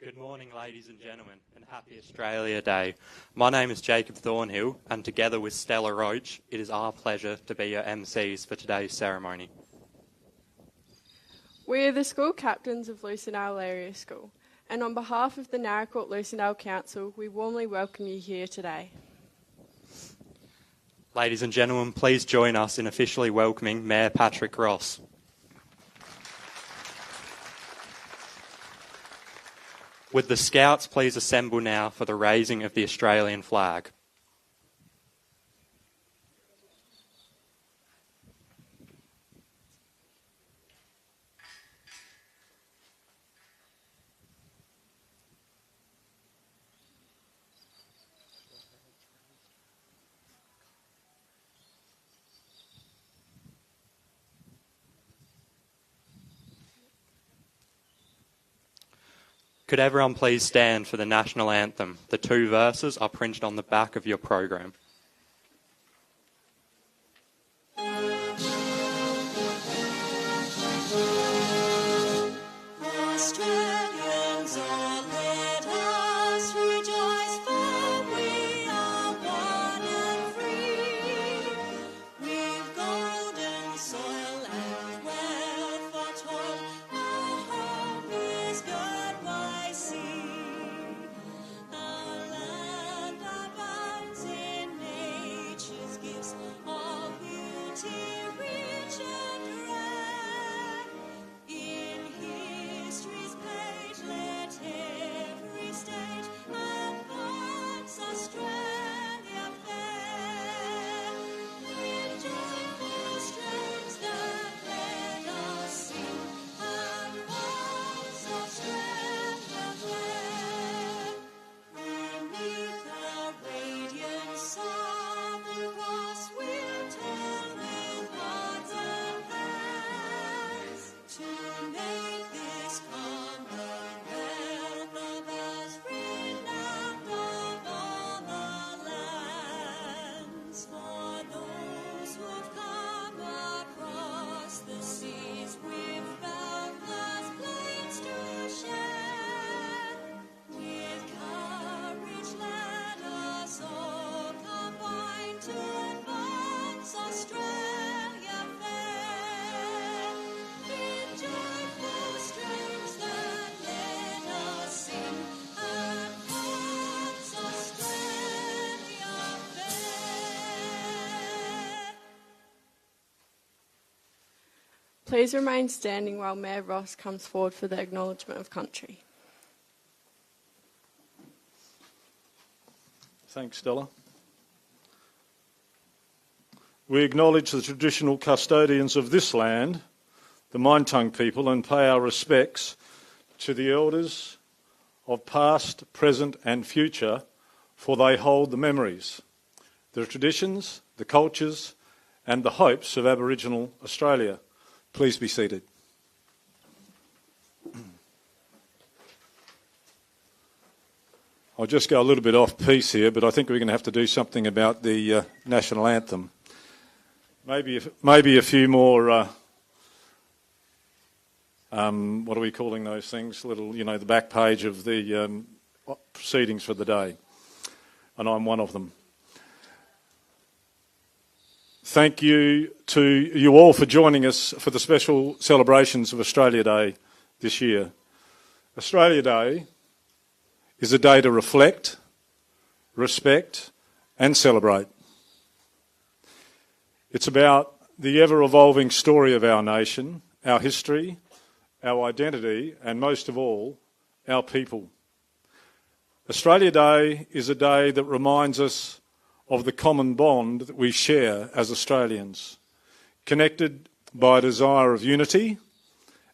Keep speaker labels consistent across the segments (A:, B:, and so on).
A: Good morning, ladies and gentlemen, and happy Australia Day. My name is Jacob Thornhill, and together with Stella Roach, it is our pleasure to be your MCs for today's ceremony.
B: We are the school captains of Lucindale Area School, and on behalf of the Naracoorte Lucindale Council, we warmly welcome you here today.
A: Ladies and gentlemen, please join us in officially welcoming Mayor Patrick Ross. Would the Scouts please assemble now for the raising of the Australian flag? Could everyone please stand for the national anthem? The two verses are printed on the back of your program.
C: Australians, oh, let us rejoice, for we are one and free. We've golden soil and wealth for toil, our home is good by sea. Our land abounds in nature's gifts, all beauty rich and rare. In history's page, let every state advance Australia fair. With joyful strains that let us sing, advance Australia fair. Beneath the radiance of the cross, we'll turn with hearts and hands to make this Commonwealth of us renowned of all the lands. For those who've come across the seas, we've boundless plains to share. With courage let us all combine to advance Australia fair. In joyful strains that let us sing, advance Australia fair.
B: Please remain standing while Mayor Ross comes forward for the acknowledgement of country.
D: Thanks, Stella. We acknowledge the traditional custodians of this land, the Mindtung people, and pay our respects to the elders of past, present and future, for they hold the memories, the traditions, the cultures and the hopes of Aboriginal Australia. Please be seated. I'll just go a little bit off piece here, but I think we're going to have to do something about the national anthem. Maybe a few more, what are we calling those things? Little, the back page of the proceedings for the day. And I'm one of them. Thank you to you all for joining us for the special celebrations of Australia Day this year. Australia Day is a day to reflect, respect and celebrate. It's about the ever-evolving story of our nation, our history, our identity and most of all, our people. Australia Day is a day that reminds us of the common bond that we share as Australians, connected by a desire of unity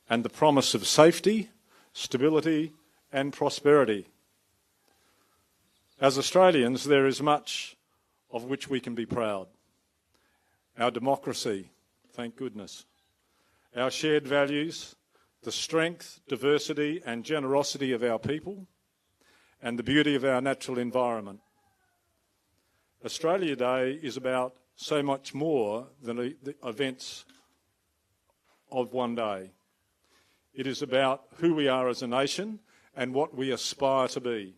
D: and the promise of safety, stability and prosperity. As Australians, there is much of which we can be proud. Our democracy, thank goodness. Our shared values, the strength, diversity and generosity of our people, and the beauty of our natural environment. Australia Day is about so much more than the events of one day. It is about who we are as a nation and what we aspire to be.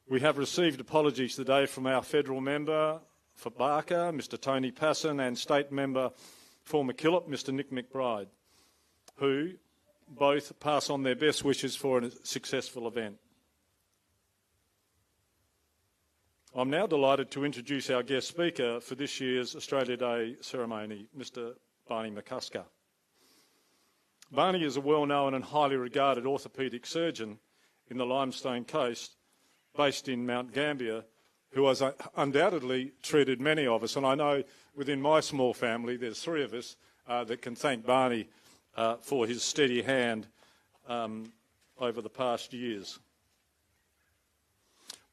D: We have received apologies today from our federal member for Barker, Mr Tony Passon, and state member for MacKillop, Mr Nick McBride, who both pass on their best wishes for a successful event. I'm now delighted to introduce our guest speaker for this year's Australia Day ceremony, Mr Barney McCusker. Barney is a well-known and highly regarded orthopaedic surgeon in the Limestone Coast, based in Mount Gambier, who has undoubtedly treated many of us. And I know within my small family there's three of us that can thank Barney for his steady hand over the past years.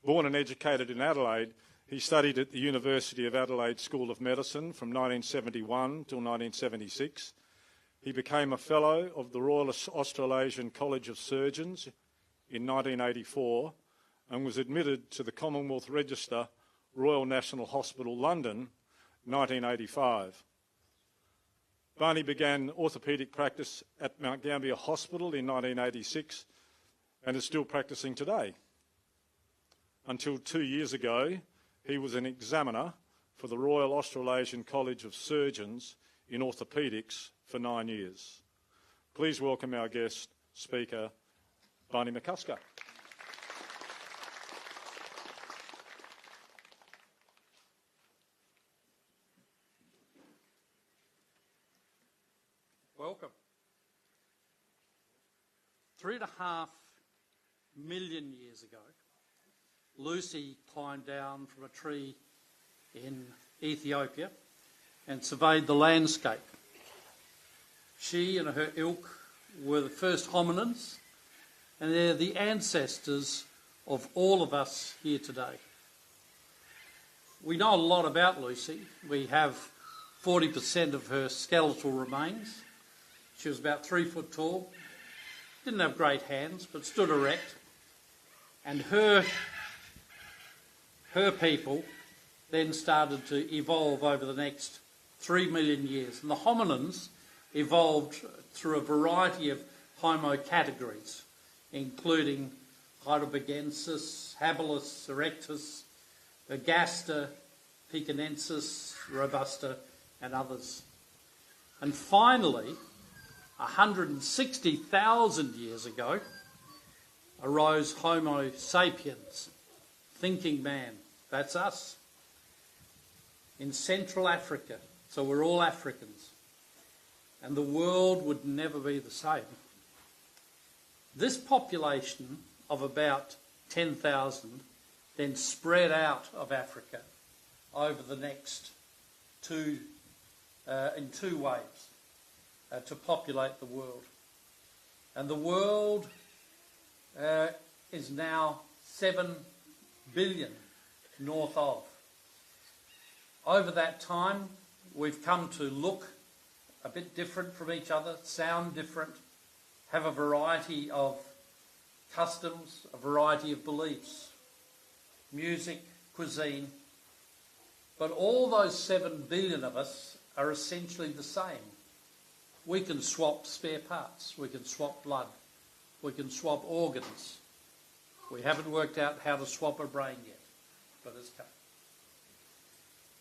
D: Born and educated in Adelaide, he studied at the University of Adelaide School of Medicine from 1971 till 1976. He became a Fellow of the Royal Australasian College of Surgeons in 1984 and was admitted to the Commonwealth Register, Royal National Hospital, London, 1985. Barney began orthopaedic practice at Mount Gambier Hospital in 1986 and is still practicing today. Until 2 years ago, he was an examiner for the Royal Australasian College of Surgeons in orthopaedics for 9 years. Please welcome our guest speaker, Barney McCusker.
E: Welcome. 3.5 million years ago, Lucy climbed down from a tree in Ethiopia and surveyed the landscape. She and her ilk were the first hominins, and they're the ancestors of all of us here today. We know a lot about Lucy. We have 40% of her skeletal remains. She was about 3 foot tall, didn't have great hands, but stood erect. And her people then started to evolve over the next 3 million years. And the hominins evolved through a variety of Homo categories, including Heidelbergensis, Habilis erectus, Ergaster, Pekinensis, Robusta, and others. And finally, 160,000 years ago, arose Homo sapiens, thinking man. That's us. In Central Africa, so we're all Africans. And the world would never be the same. This population of about 10,000 then spread out of Africa over the next in two waves to populate the world. And the world is now 7 billion north of. Over that time, we've come to look a bit different from each other, sound different, have a variety of customs, a variety of beliefs, music, cuisine. But all those 7 billion of us are essentially the same. We can swap spare parts, we can swap blood, we can swap organs. We haven't worked out how to swap a brain yet, but it's coming.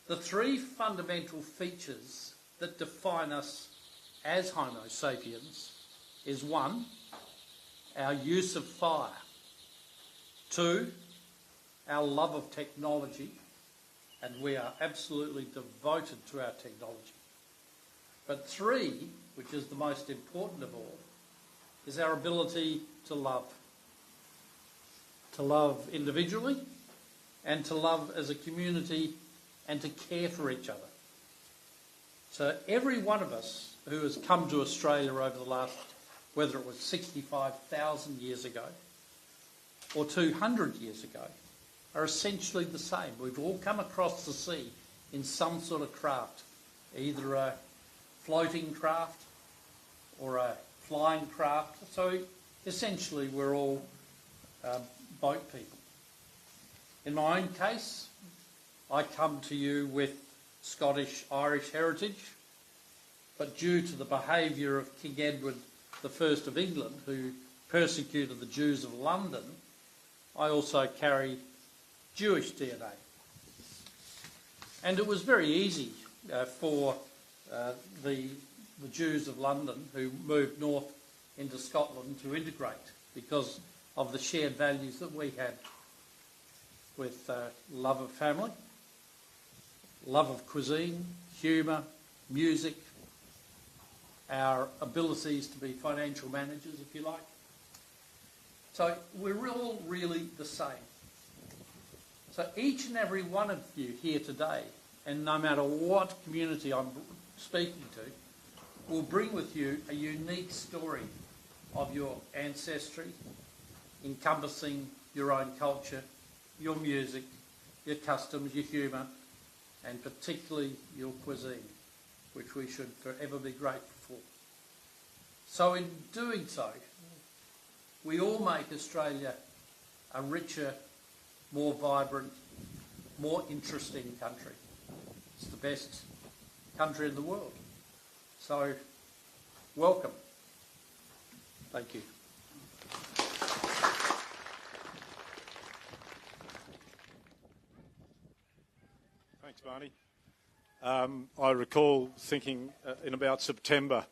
E: The three fundamental features that define us as Homo sapiens is 1, our use of fire. 2, our love of technology, and we are absolutely devoted to our technology. But 3, which is the most important of all, is our ability to love. To love individually and to love as a community and to care for each other. So every one of us who has come to Australia over the last, whether it was 65,000 years ago or 200 years ago, are essentially the same. We've all come across the sea in some sort of craft, either a floating craft or a flying craft. So essentially we're all boat people. In my own case, I come to you with Scottish-Irish heritage, but due to the behaviour of King Edward I of England, who persecuted the Jews of London, I also carry Jewish DNA. And it was very easy for the Jews of London who moved north into Scotland to integrate because of the shared values that we had with love of family, love of cuisine, humour, music, our abilities to be financial managers, if you like. So we're all really the same. So each and every one of you here today, and no matter what community I'm speaking to, will bring with you a unique story of your ancestry, encompassing your own culture, your music, your customs, your humour, and particularly your cuisine, which we should forever be grateful for. So in doing so, we all make Australia a richer, more vibrant, more interesting country. It's the best country in the world. So, welcome. Thank you.
D: Thanks, Barney. I recall thinking in about September,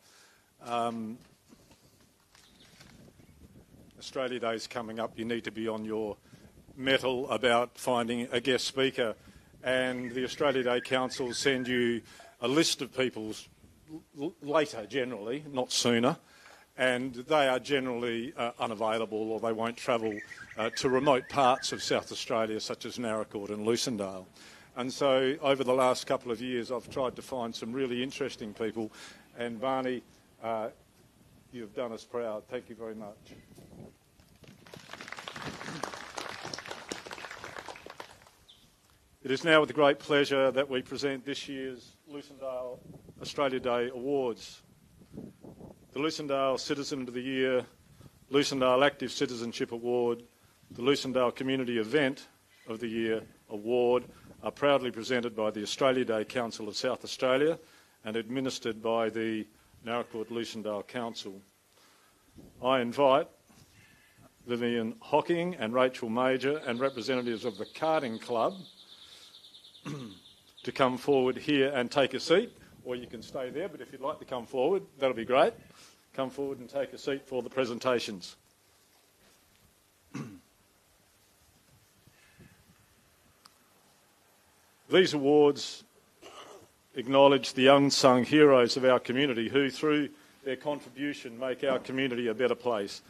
D: Australia Day is coming up, you need to be on your mettle about finding a guest speaker, and the Australia Day Council send you a list of people later generally, not sooner, and they are generally unavailable or they won't travel to remote parts of South Australia such as Narracourt and Lucindale. And so over the last couple of years I've tried to find some really interesting people, and Barney, you've done us proud. Thank you very much. It is now with great pleasure that we present this year's Lucindale Australia Day Awards. The Lucindale Citizen of the Year, Lucindale Active Citizenship Award, the Lucindale Community Event of the Year Award are proudly presented by the Australia Day Council of South Australia and administered by the Narracourt Lucindale Council. I invite Vivian Hocking and Rachel Major and representatives of the Karting Club to come forward here and take a seat, or you can stay there, but if you'd like to come forward, that'll be great. Come forward and take a seat for the presentations. These awards acknowledge the unsung heroes of our community who, through their contribution, make our community a better place.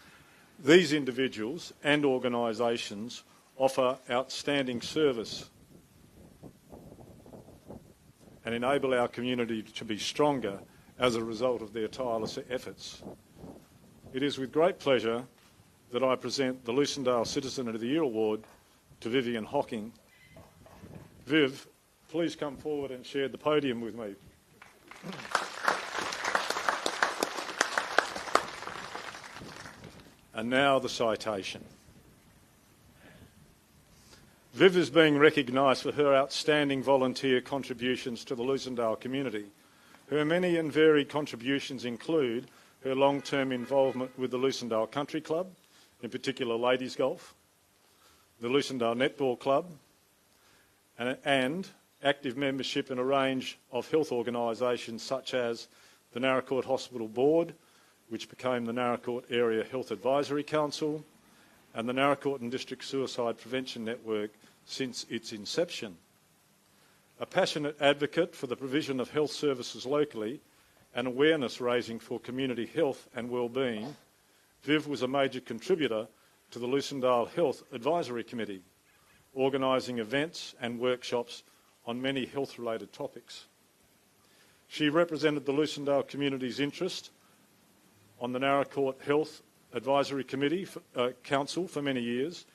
D: These individuals and organisations offer outstanding service and enable our community to be stronger as a result of their tireless efforts. It is with great pleasure that I present the Lucindale Citizen of the Year Award to Vivian Hocking. Viv, please come forward and share the podium with me. And now the citation. Viv is being recognised for her outstanding volunteer contributions to the Lucindale community. Her many and varied contributions include her long-term involvement with the Lucindale Country Club, in particular ladies golf, the Lucindale Netball Club, and active membership in a range of health organisations such as the Narracourt Hospital Board, which became the Narracourt Area Health Advisory Council, and the Narracourt and District Suicide Prevention Network since its inception. A passionate advocate for the provision of health services locally and awareness raising for community health and wellbeing, Viv was a major contributor to the Lucindale Health Advisory Committee, organising events and workshops on many health-related topics. She represented the Lucindale community's interest on the Narracourt Health Advisory Committee Council for many years,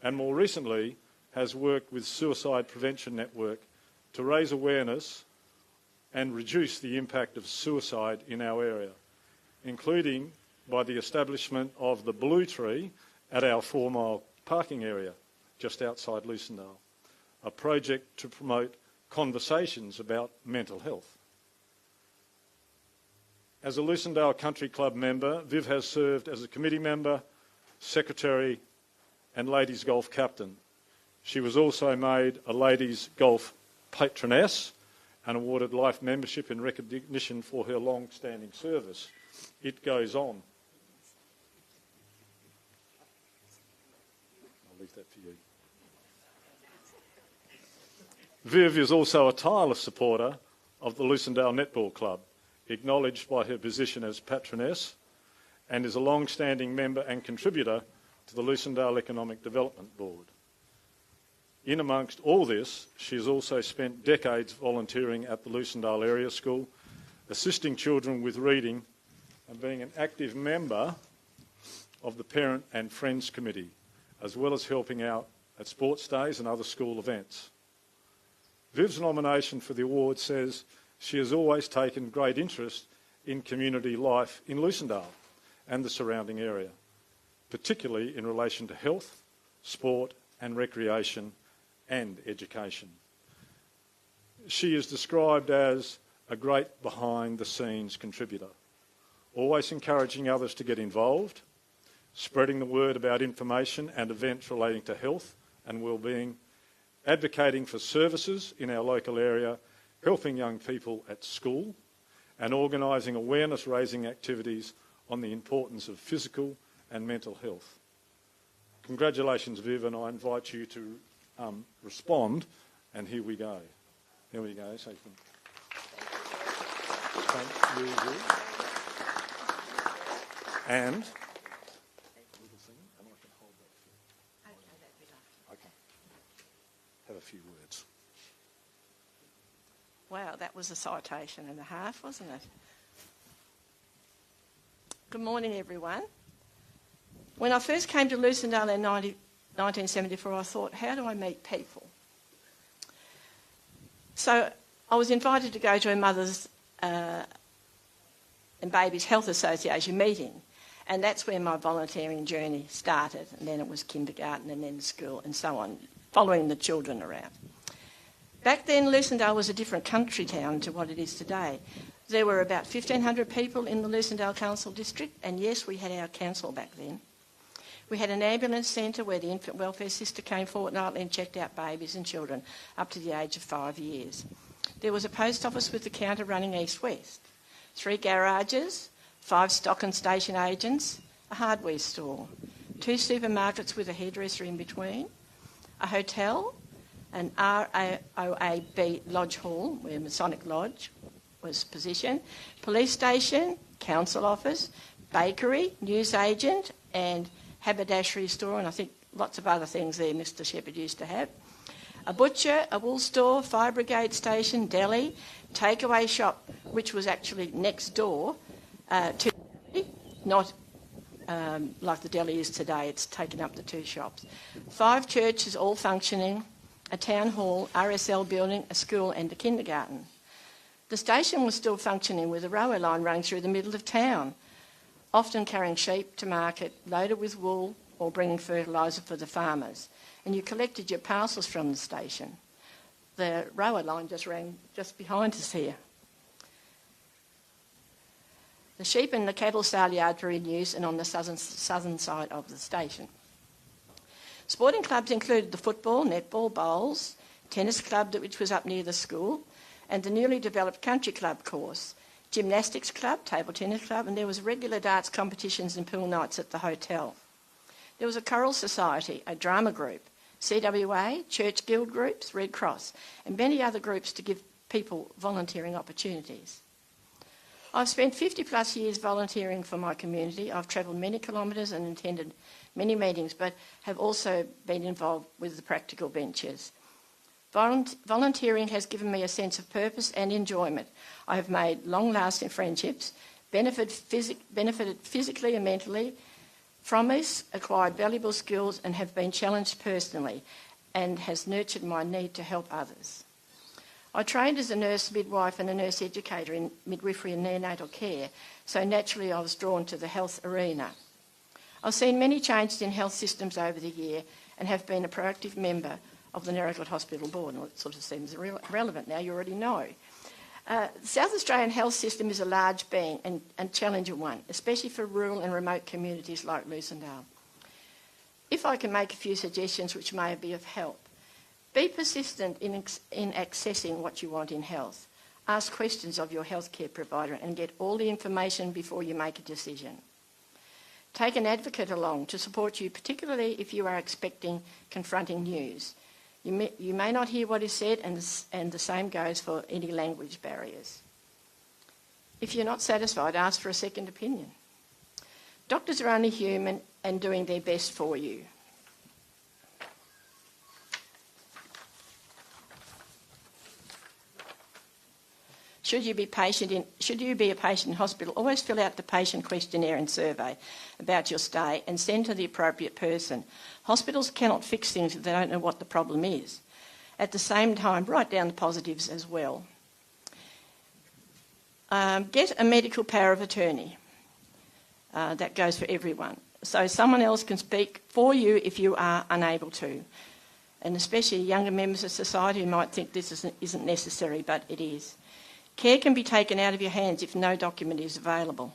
D: and more recently has worked with Suicide Prevention Network to raise awareness and reduce the impact of suicide in our area, including by the establishment of the Blue Tree at our 4 Mile parking area just outside Lucindale, a project to promote conversations about mental health. As a Lucindale Country Club member, Viv has served as a committee member, secretary and ladies golf captain. She was also made a ladies golf patroness and awarded life membership in recognition for her long-standing service. It goes on. I'll leave that for you. Viv is also a tireless supporter of the Lucindale Netball Club, acknowledged by her position as patroness, and is a long-standing member and contributor to the Lucindale Economic Development Board. In amongst all this, she has also spent decades volunteering at the Lucindale Area School, assisting children with reading and being an active member of the Parent and Friends Committee, as well as helping out at sports days and other school events. Viv's nomination for the award says she has always taken great interest in community life in Lucindale and the surrounding area, particularly in relation to health, sport and recreation and education. She is described as a great behind-the-scenes contributor, always encouraging others to get involved, spreading the word about information and events relating to health and well-being, advocating for services in our local area, helping young people at school, and organising awareness-raising activities on the importance of physical and mental health. Congratulations, Viv, and I invite you to respond, and here we go. Here we go. So you can... Thank you, Viv. And... Okay. Have a few words.
F: Wow, that was a citation and a half, wasn't it? Good morning, everyone. When I first came to Lucindale in 1974, I thought, how do I meet people? So I was invited to go to a Mothers and Babies Health Association meeting, and that's where my volunteering journey started. And then it was kindergarten and then school and so on, following the children around. Back then, Lucindale was a different country town to what it is today. There were about 1,500 people in the Lucindale Council District, and yes, we had our council back then. We had an ambulance centre where the infant welfare sister came fortnightly and checked out babies and children up to the age of 5 years. There was a post office with the counter running east-west, 3 garages, 5 stock and station agents, a hardware store, 2 supermarkets with a hairdresser in between, a hotel, an RAOAB Lodge Hall, where Masonic Lodge was positioned, police station, council office, bakery, newsagent and haberdashery store, and I think lots of other things there Mr Shepherd used to have. A butcher, a wool store, fire brigade station, deli, takeaway shop, which was actually next door to the deli, not like the deli is today, it's taken up the 2 shops. 5 churches all functioning, a town hall, RSL building, a school and a kindergarten. The station was still functioning with a railway line running through the middle of town, often carrying sheep to market, loaded with wool or bringing fertiliser for the farmers. And you collected your parcels from the station. The railway line just ran just behind us here. The sheep and the cattle sale yard were in use and on the southern side of the station. Sporting clubs included the football, netball, bowls, tennis club which was up near the school, and the newly developed country club course, gymnastics club, table tennis club, and there was regular darts competitions and pool nights at the hotel. There was a choral society, a drama group, CWA, church guild groups, Red Cross, and many other groups to give people volunteering opportunities. I've spent 50 plus years volunteering for my community. I've travelled many kilometres and attended many meetings, but have also been involved with the practical ventures. Volunteering has given me a sense of purpose and enjoyment. I have made long-lasting friendships, benefited physically and mentally from this, acquired valuable skills and have been challenged personally and has nurtured my need to help others. I trained as a nurse midwife and a nurse educator in midwifery and neonatal care, so naturally I was drawn to the health arena. I've seen many changes in health systems over the year and have been a proactive member of the Narragansett Hospital Board, and it sort of seems relevant now, you already know. The South Australian health system is a large being and challenging one, especially for rural and remote communities like Lucindale. If I can make a few suggestions which may be of help, be persistent in accessing what you want in health. Ask questions of your healthcare provider and get all the information before you make a decision. Take an advocate along to support you, particularly if you are expecting confronting news. You may not hear what is said, and the same goes for any language barriers. If you're not satisfied, ask for a second opinion. Doctors are only human and doing their best for you. Should you be a patient in hospital, always fill out the patient questionnaire and survey about your stay and send to the appropriate person. Hospitals cannot fix things if they don't know what the problem is. At the same time, write down the positives as well. Get a medical power of attorney. That goes for everyone. So someone else can speak for you if you are unable to. And especially younger members of society who might think this isn't necessary, but it is. Care can be taken out of your hands if no document is available.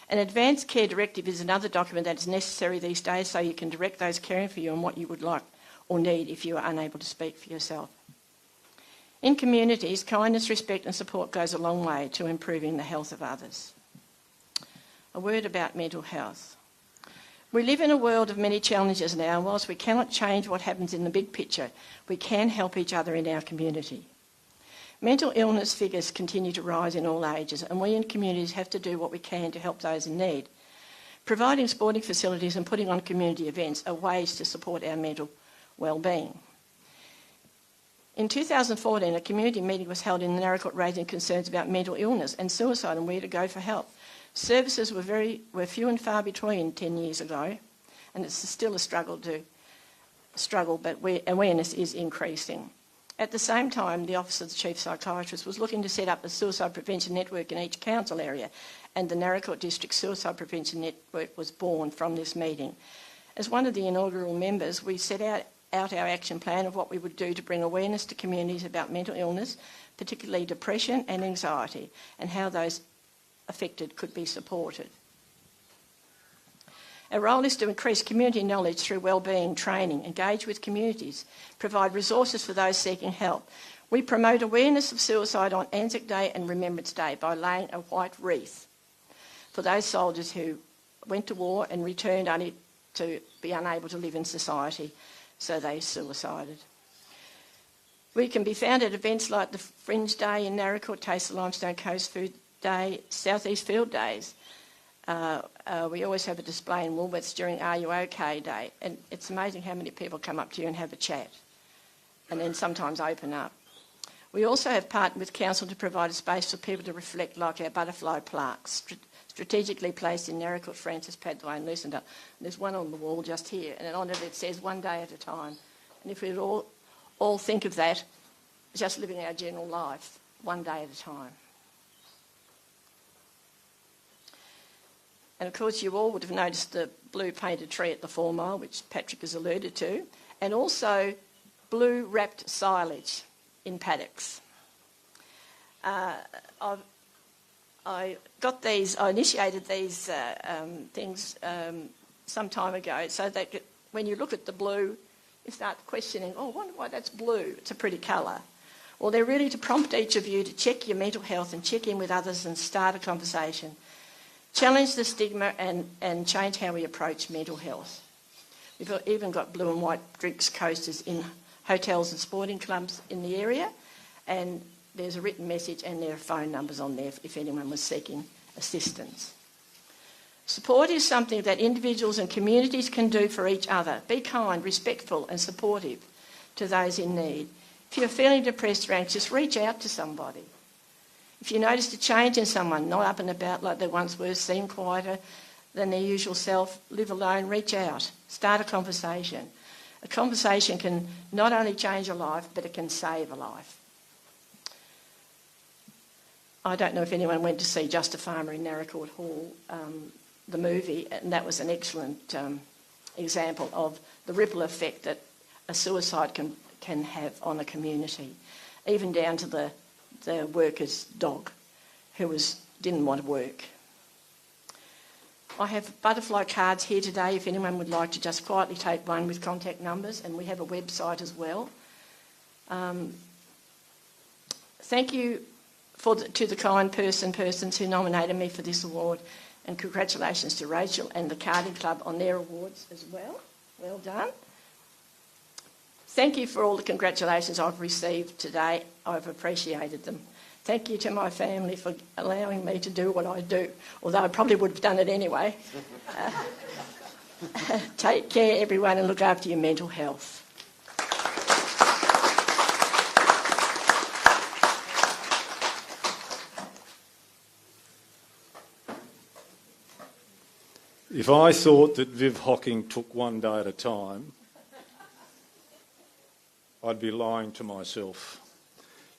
F: An advanced care directive is another document that is necessary these days, so you can direct those caring for you on what you would like or need if you are unable to speak for yourself. In communities, kindness, respect and support goes a long way to improving the health of others. A word about mental health. We live in a world of many challenges now, and whilst we cannot change what happens in the big picture, we can help each other in our community. Mental illness figures continue to rise in all ages, and we in communities have to do what we can to help those in need. Providing sporting facilities and putting on community events are ways to support our mental well-being. In 2014, a community meeting was held in Naracoorte raising concerns about mental illness and suicide and where to go for help. Services were few and far between 10 years ago, and it's still a struggle, but awareness is increasing. At the same time, the Office of the Chief Psychiatrist was looking to set up a suicide prevention network in each council area, and the Naracoorte District Suicide Prevention Network was born from this meeting. As one of the inaugural members, we set out our action plan of what we would do to bring awareness to communities about mental illness, particularly depression and anxiety, and how those affected could be supported. Our role is to increase community knowledge through wellbeing training, engage with communities, provide resources for those seeking help. We promote awareness of suicide on Anzac Day and Remembrance Day by laying a white wreath for those soldiers who went to war and returned only to be unable to live in society, so they suicided. We can be found at events like the Fringe Day in Naracoorte, Taste the Limestone Coast Food Day, South East Field Days. We always have a display in Woolworths during Are You OK Day, and it's amazing how many people come up to you and have a chat and then sometimes open up. We also have partnered with Council to provide a space for people to reflect, like our butterfly plaques, strategically placed in Naracoorte, Francis Padway and Lucindale. There's one on the wall just here, and on it says 1 day at a time. And if we'd all think of that, just living our general life, 1 day at a time. And of course you all would have noticed the blue painted tree at the 4 Mile, which Patrick has alluded to, and also blue wrapped silage in paddocks. I initiated these things some time ago, so that when you look at the blue, you start questioning, I wonder why that's blue. It's a pretty colour. Well, they're really to prompt each of you to check your mental health and check in with others and start a conversation. Challenge the stigma and change how we approach mental health. We've even got blue and white drinks coasters in hotels and sporting clubs in the area, and there's a written message and there are phone numbers on there if anyone was seeking assistance. Support is something that individuals and communities can do for each other. Be kind, respectful and supportive to those in need. If you're feeling depressed or anxious, reach out to somebody. If you notice a change in someone, not up and about like they once were, seem quieter than their usual self, live alone, reach out, start a conversation. A conversation can not only change a life, but it can save a life. I don't know if anyone went to see Just a Farmer in Naracoorte Hall, the movie, and that was an excellent example of the ripple effect that a suicide can have on a community, even down to the the worker's dog, who didn't want to work. I have butterfly cards here today if anyone would like to just quietly take one with contact numbers, and we have a website as well. Thank you to the kind persons who nominated me for this award, and congratulations to Rachel and the Carding Club on their awards as well. Well done. Thank you for all the congratulations I've received today. I've appreciated them. Thank you to my family for allowing me to do what I do, although I probably would have done it anyway. Take care, everyone, and look after your mental health.
D: If I thought that Viv Hocking took one day at a time, I'd be lying to myself.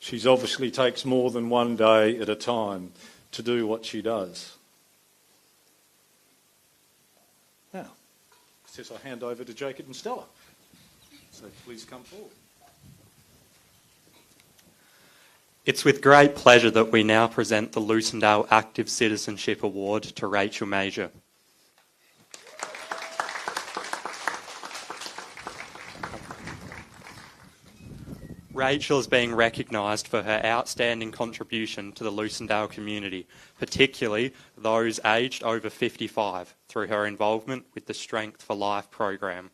D: She obviously takes more than one day at a time to do what she does. Now, it says I hand over to Jacob and Stella. So please come forward.
A: It's with great pleasure that we now present the Lucindale Active Citizenship Award to Rachel Major. Rachel is being recognised for her outstanding contribution to the Lucindale community, particularly those aged over 55, through her involvement with the Strength for Life program.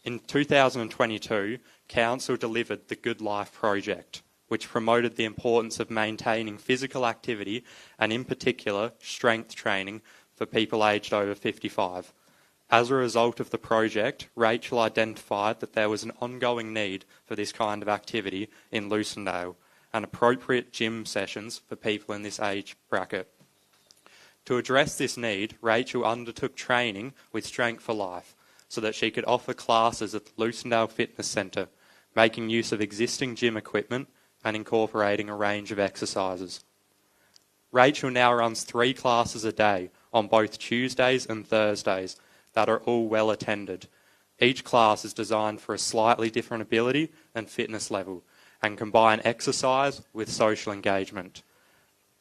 A: In 2022, Council delivered the Good Life project, which promoted the importance of maintaining physical activity and, in particular, strength training for people aged over 55. As a result of the project, Rachel identified that there was an ongoing need for this kind of activity in Lucindale and appropriate gym sessions for people in this age bracket. To address this need, Rachel undertook training with Strength for Life so that she could offer classes at the Lucindale Fitness Centre, making use of existing gym equipment and incorporating a range of exercises. Rachel now runs 3 classes a day on both Tuesdays and Thursdays that are all well attended. Each class is designed for a slightly different ability and fitness level and combine exercise with social engagement.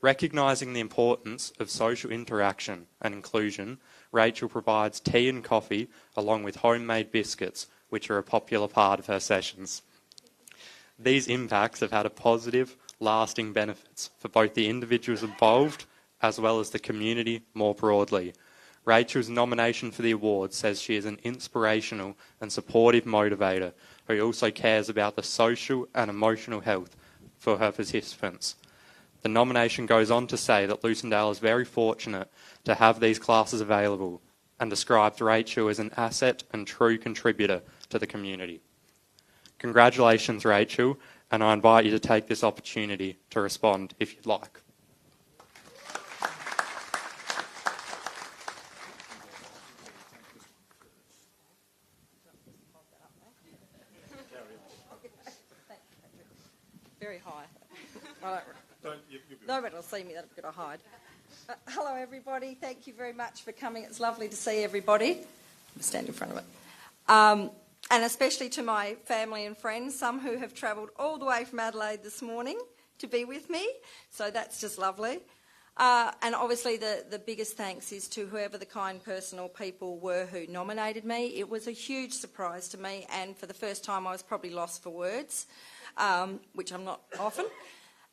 A: Recognising the importance of social interaction and inclusion, Rachel provides tea and coffee along with homemade biscuits, which are a popular part of her sessions. These impacts have had a positive, lasting benefits for both the individuals involved as well as the community more broadly. Rachel's nomination for the award says she is an inspirational and supportive motivator who also cares about the social and emotional health for her participants. The nomination goes on to say that Lucindale is very fortunate to have these classes available and describes Rachel as an asset and true contributor to the community. Congratulations, Rachel, and I invite you to take this opportunity to respond if you'd like.
G: Very high. Nobody will see me, that'll be good, I hide. Hello everybody, thank you very much for coming. It's lovely to see everybody. I'm standing in front of it. And especially to my family and friends, some who have travelled all the way from Adelaide this morning to be with me, so that's just lovely. And obviously the biggest thanks is to whoever the kind person or people were who nominated me. It was a huge surprise to me, and for the first time I was probably lost for words, which I'm not often.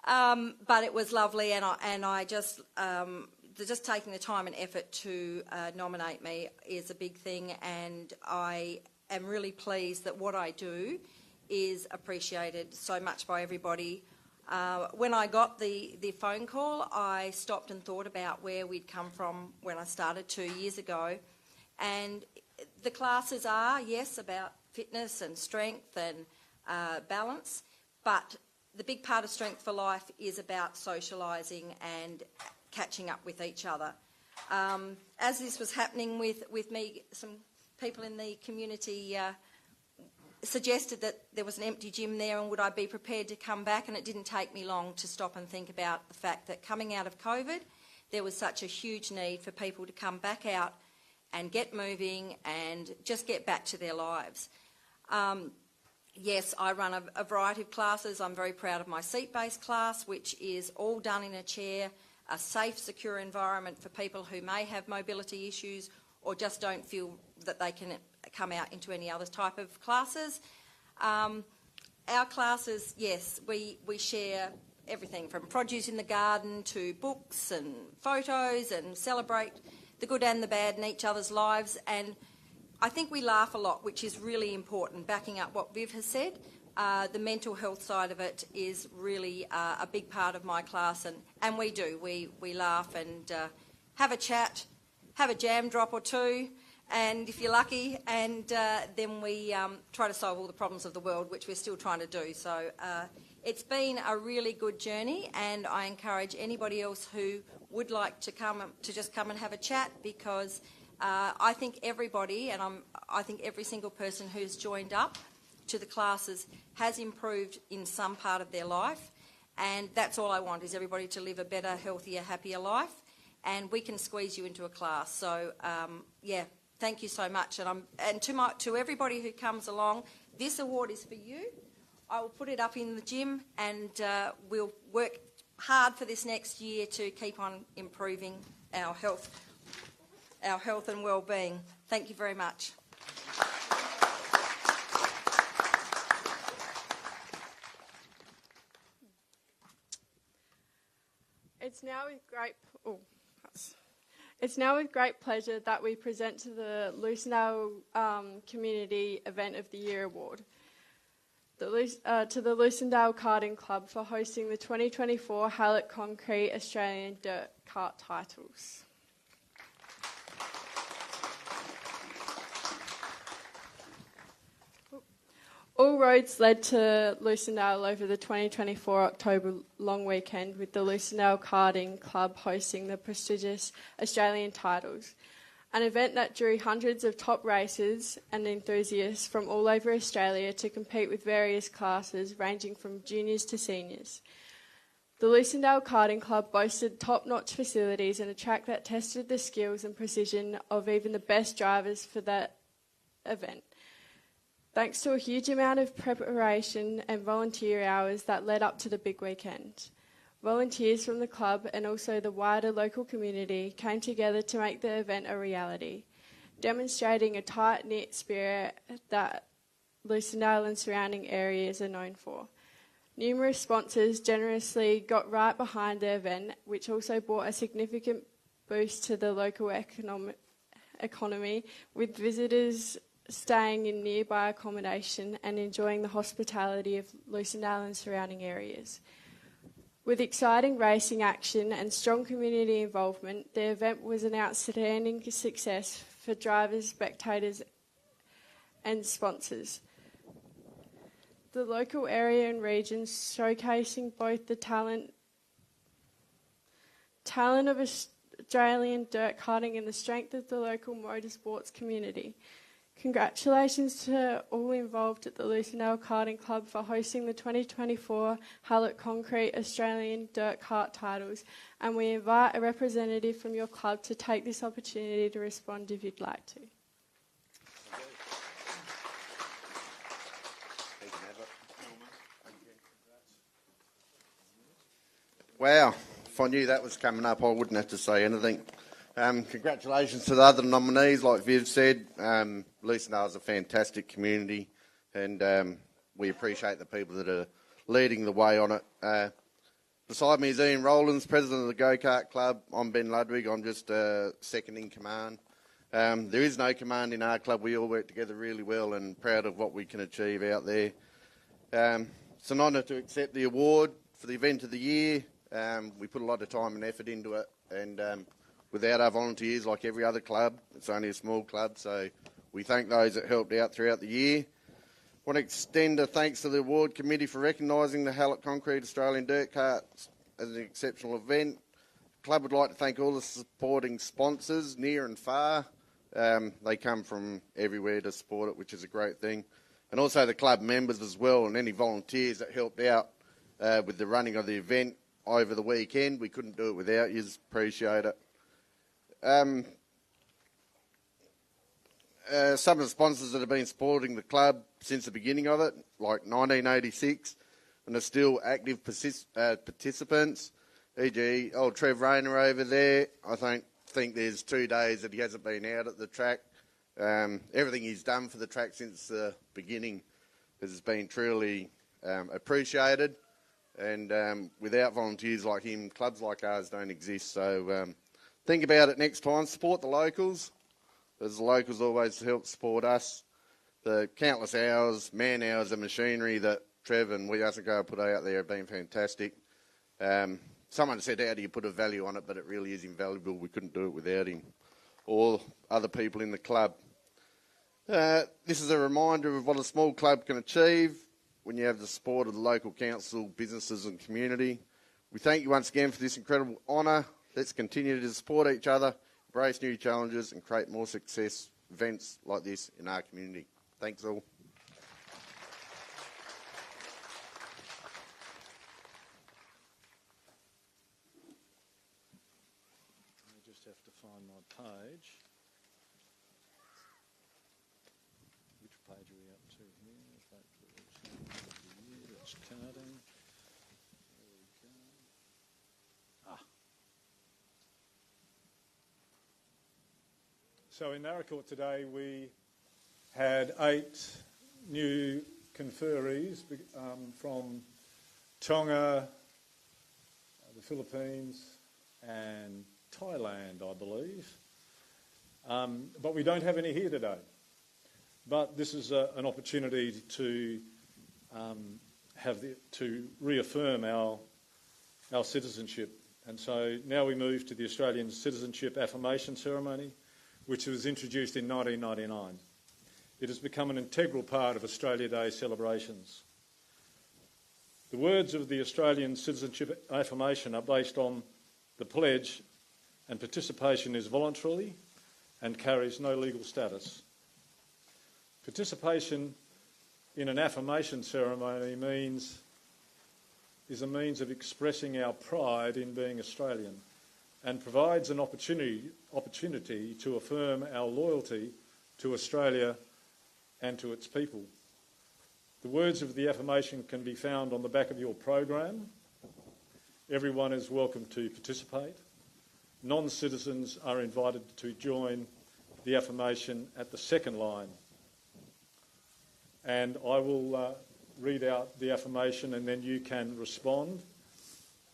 G: But it was lovely, and I just taking the time and effort to nominate me is a big thing, and I am really pleased that what I do is appreciated so much by everybody. When I got the phone call, I stopped and thought about where we'd come from when I started 2 years ago, and the classes are, yes, about fitness and strength and balance, but the big part of Strength for Life is about socialising and catching up with each other. As this was happening with me, some people in the community suggested that there was an empty gym there and would I be prepared to come back, and it didn't take me long to stop and think about the fact that coming out of COVID, there was such a huge need for people to come back out and get moving and just get back to their lives. yes, I run a variety of classes. I'm very proud of my seat-based class, which is all done in a chair, a safe, secure environment for people who may have mobility issues or just don't feel that they can come out into any other type of classes. Our classes, yes, we share everything from produce in the garden to books and photos, and celebrate the good and the bad in each other's lives. And I think we laugh a lot, which is really important, backing up what Viv has said. The mental health side of it is really a big part of my class, and we do. We laugh and have a chat, have a jam drop or two, and if you're lucky, and then we try to solve all the problems of the world, which we're still trying to do. So it's been a really good journey, and I encourage anybody else who would like to come and have a chat, because I think everybody, and I think every single person who's joined up to the classes has improved in some part of their life, and that's all I want, is everybody to live a better, healthier, happier life, and we can squeeze you into a class. So yeah, thank you so much, and to everybody who comes along, this award is for you. I will put it up in the gym, and we'll work hard for this next year to keep on improving our health and well-being. Thank you very much.
B: It's now with great pleasure that we present to the Lucindale Community Event of the Year Award to the Lucindale Karting Club for hosting the 2024 Hallett Concrete Australian Dirt Kart Titles. All roads led to Lucindale over the 2024 October long weekend, with the Lucindale Karting Club hosting the prestigious Australian titles, an event that drew hundreds of top racers and enthusiasts from all over Australia to compete with various classes ranging from juniors to seniors. The Lucindale Karting Club boasted top-notch facilities and a track that tested the skills and precision of even the best drivers for that event. Thanks to a huge amount of preparation and volunteer hours that led up to the big weekend. Volunteers from the club and also the wider local community came together to make the event a reality, demonstrating a tight-knit spirit that Lucindale and surrounding areas are known for. Numerous sponsors generously got right behind the event, which also brought a significant boost to the local economy, with visitors staying in nearby accommodation and enjoying the hospitality of Lucindale and surrounding areas. With exciting racing action and strong community involvement, the event was an outstanding success for drivers, spectators and sponsors. The local area and regions showcasing both the talent of Australian dirt karting and the strength of the local motorsports community. Congratulations to all involved at the Lucindale Karting Club for hosting the 2024 Hallett Concrete Australian Dirt Kart Titles, and we invite a representative from your club to take this opportunity to respond if you'd like to.
H: Wow, if I knew that was coming up, I wouldn't have to say anything. Congratulations to the other nominees. Like Viv said, Lucindale is a fantastic community, and we appreciate the people that are leading the way on it. Beside me is Ian Rowlands, President of the Go-Kart Club. I'm Ben Ludwig. I'm just second in command. There is no command in our club. We all work together really well, and proud of what we can achieve out there. It's an honour to accept the award for the event of the year. We put a lot of time and effort into it, and without our volunteers, like every other club, it's only a small club, so we thank those that helped out throughout the year. I want to extend a thanks to the award committee for recognising the Hallett Concrete Australian Dirt Karts as an exceptional event. The club would like to thank all the supporting sponsors, near and far. They come from everywhere to support it, which is a great thing. And also the club members as well, and any volunteers that helped out with the running of the event over the weekend. We couldn't do it without you. Appreciate it. some of the sponsors that have been supporting the club since the beginning of it, like 1986, and are still active participants, e.g. old Trev Rayner over there. I think there's 2 days that he hasn't been out at the track. Everything he's done for the track since the beginning has been truly appreciated, and without volunteers like him, clubs like ours don't exist. So think about it next time. Support the locals, as the locals always help support us. The countless hours, man hours and machinery that Trev and We Go put out there have been fantastic. Someone said, how do you put a value on it? But it really is invaluable. We couldn't do it without him or other people in the club. This is a reminder of what a small club can achieve when you have the support of the local council, businesses and community. We thank you once again for this incredible honour. Let's continue to support each other, embrace new challenges and create more success events like this in our community. Thanks all.
D: I just have to find my page. Which page are we up to here? That's carding. There we go. So in Naracoorte today we had 8 new conferees from Tonga, the Philippines and Thailand, I believe. But we don't have any here today. But this is an opportunity to to reaffirm our citizenship. And so now we move to the Australian Citizenship Affirmation Ceremony, which was introduced in 1999. It has become an integral part of Australia Day celebrations. The words of the Australian Citizenship Affirmation are based on the pledge, and participation is voluntary and carries no legal status. Participation in an affirmation ceremony is a means of expressing our pride in being Australian and provides an opportunity to affirm our loyalty to Australia and to its people. The words of the affirmation can be found on the back of your program. Everyone is welcome to participate. Non-citizens are invited to join the affirmation at the second line. And I will read out the affirmation and then you can respond.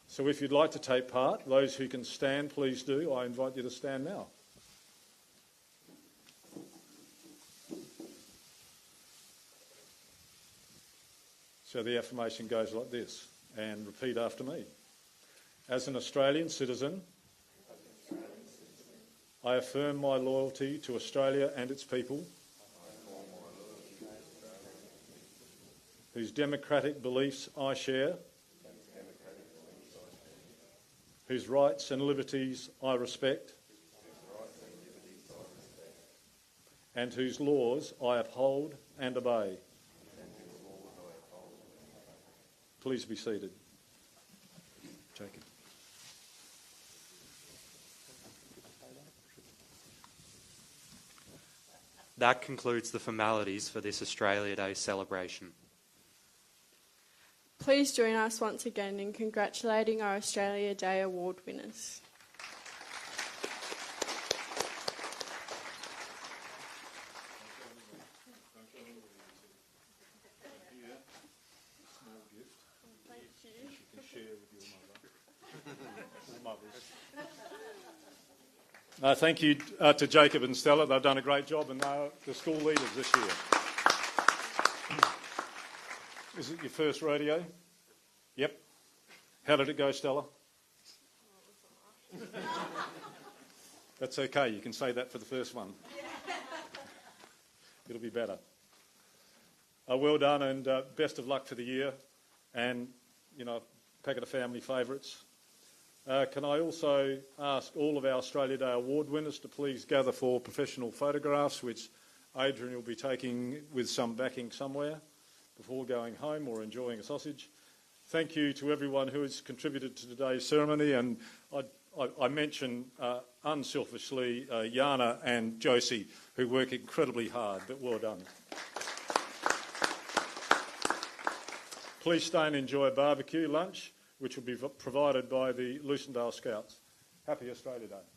D: So if you'd like to take part, those who can stand, please do. I invite you to stand now. So the affirmation goes like this, and repeat after me. As an Australian citizen, I affirm my loyalty to Australia and its people, whose democratic beliefs I share, whose rights and liberties I respect, and whose laws I uphold and obey. Please be seated. Jacob.
A: That concludes the formalities for this Australia Day celebration.
B: Please join us once again in congratulating our Australia Day award winners.
D: Thank you to Jacob and Stella. They've done a great job and they're the school leaders this year. Is it your first rodeo? Yep. How did it go, Stella? That's okay. You can say that for the first one. It'll be better. Well done and best of luck for the year. And, you know, packet of family favourites. Can I also ask all of our Australia Day award winners to please gather for professional photographs, which Adrian will be taking with some backing somewhere before going home or enjoying a sausage. Thank you to everyone who has contributed to today's ceremony, and I mention unselfishly Yana and Josie, who work incredibly hard, but well done. Please stay and enjoy a barbecue lunch, which will be provided by the Lucindale Scouts. Happy Australia Day.